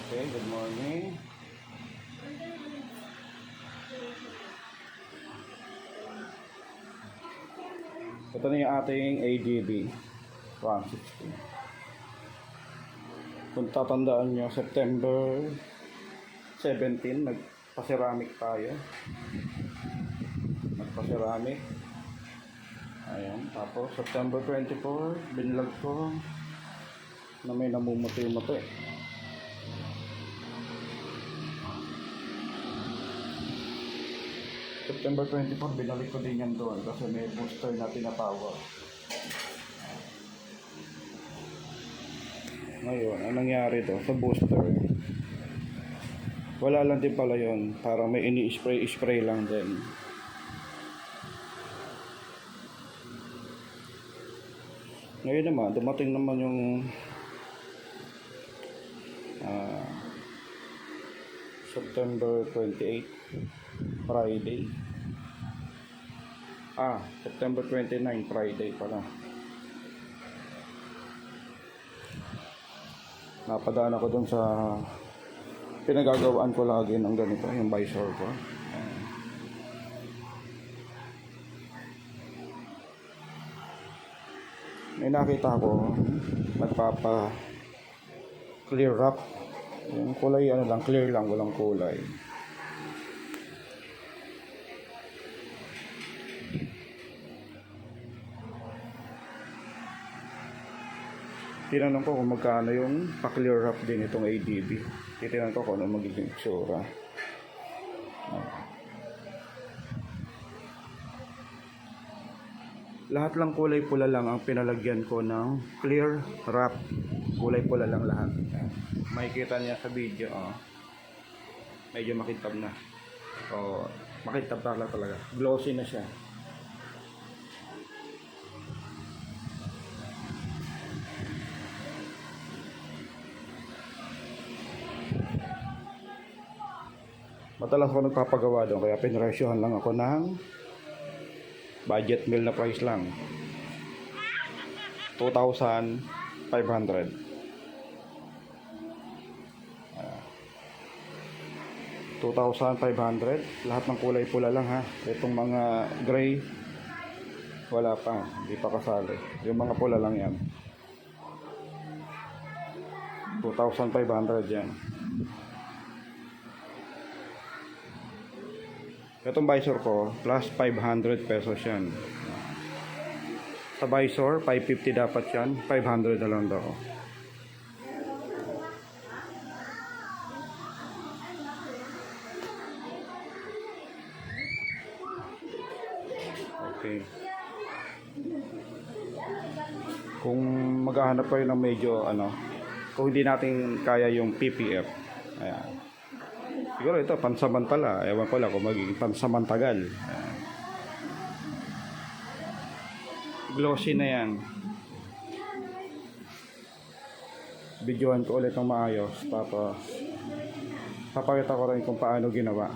Okay, good morning. Ito na yung ating ADB 160. Kung tatandaan nyo, September 17, nagpa-ceramic tayo. Nagpa-ceramic. Ayan, tapos September 24, binlog ko na may namumuti-muti. September 24, binalik ko din yan doon kasi may booster na tinatawag. Ngayon, anong nangyari to sa booster? Wala lang din pala yun. Parang may ini-spray lang din. Ngayon naman, dumating naman yung September 28, Friday. September 29, Friday pala. Napadaan ako dun sa pinagagawaan ko lagi ng ganito, yung visor ko. May nakita ko, nagpapa clear wrap. Yung kulay ano lang, clear lang, walang kulay. Tinanong ko kung magkano yung pa-clear wrap din itong ADB. Titinanong ko kung ano magiging itsura. Lahat lang kulay pula lang ang pinalagyan ko ng clear wrap. Kulay pula lang lahat. Makikita niya sa video. Medyo makintab na. Makintab talaga. Glossy na siya. Madalas ako nagpapagawa doon kaya pinresyohan lang ako ng budget meal na price lang. 2,500. 2,500. Lahat ng kulay pula lang ha. Itong mga gray wala pa, hindi pa kasali. Yung mga pula lang yan. 2,500 yan. Itong visor ko plus 500 pesos yan. Sa visor 550 dapat yan, 500 na lang daw. Okay. Kung maghahanap kayo ng medyo kung hindi natin kaya yung PPF, ayan. Siguro ito pansamantala, ewan ko lang kung magiging pansamantagal. Glossy na yan. Videoan ko ulit ng maayos, tapos papakita ko rin kung paano ginawa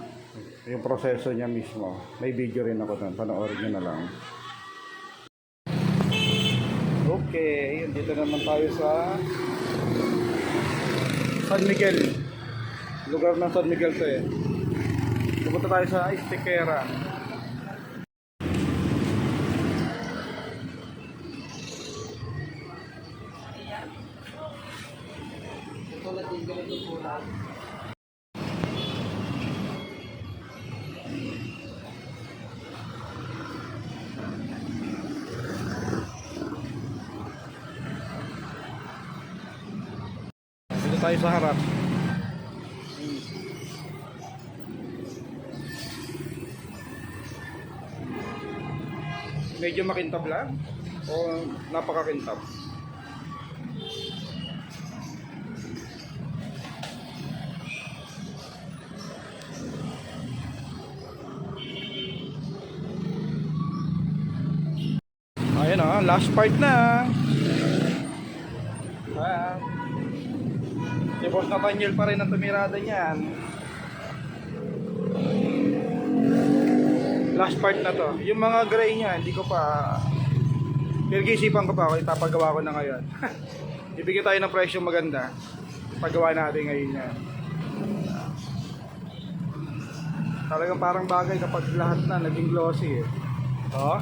yung proseso niya mismo. May video rin ako doon, panoorin nyo na lang. Okay, dito naman tayo sa San Miguel. Lugar ng San Miguel to eh. Pupunta tayo sa Estequera. Dito tayo sa harap. Medyo makintab lang o napakakintab? Ayan last part na. Si Boss Nathaniel pa rin ang tumirada niyan. Last part na to. Yung mga gray niya, hindi ko pa pinag-isipan ko pa ako, itapagawa ko na ngayon. Ibigay tayo ng presyo maganda. paggawa natin ngayon yan. Talagang parang bagay kapag lahat na naging glossy eh. Oh.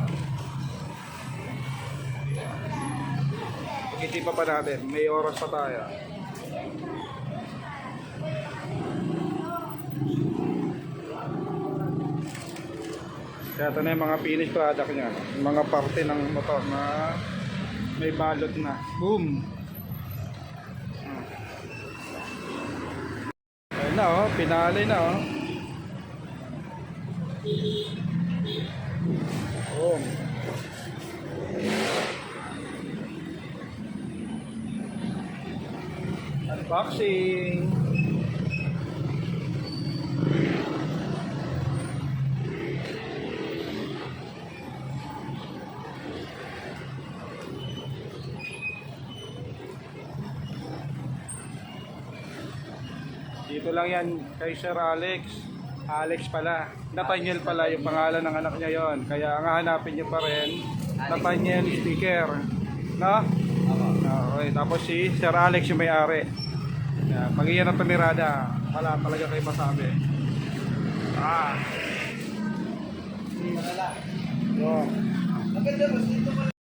Pag-isipan pa natin, may oras pa tayo. Kaya ito na yung mga finished product niya. Yung mga parte ng motor na may balot na. Boom! Ayun na oh, pinali na oh. Boom! Unboxing! Dito lang yan kay Sir Alex. Alex pala. Nathaniel pala yung pangalan ng anak niya yon. Kaya ang hahanapin niyo pa rin, Nathaniel sticker. No? Okay. Tapos si Sir Alex yung may-ari. Pag iyan ang tumirada, wala talaga kayo masabi. Ah. Yo. Maganda mas dito pa.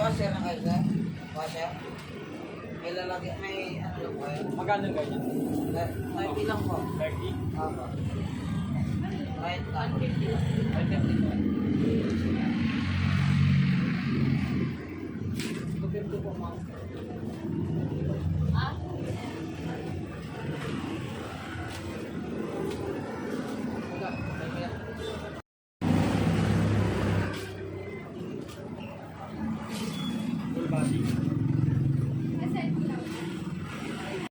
Washer na kayo, sir? Washer? May lalagay, may ano lang po yun? Magkano ganyan? 30 lang po. 30? Opo. Right lang. 20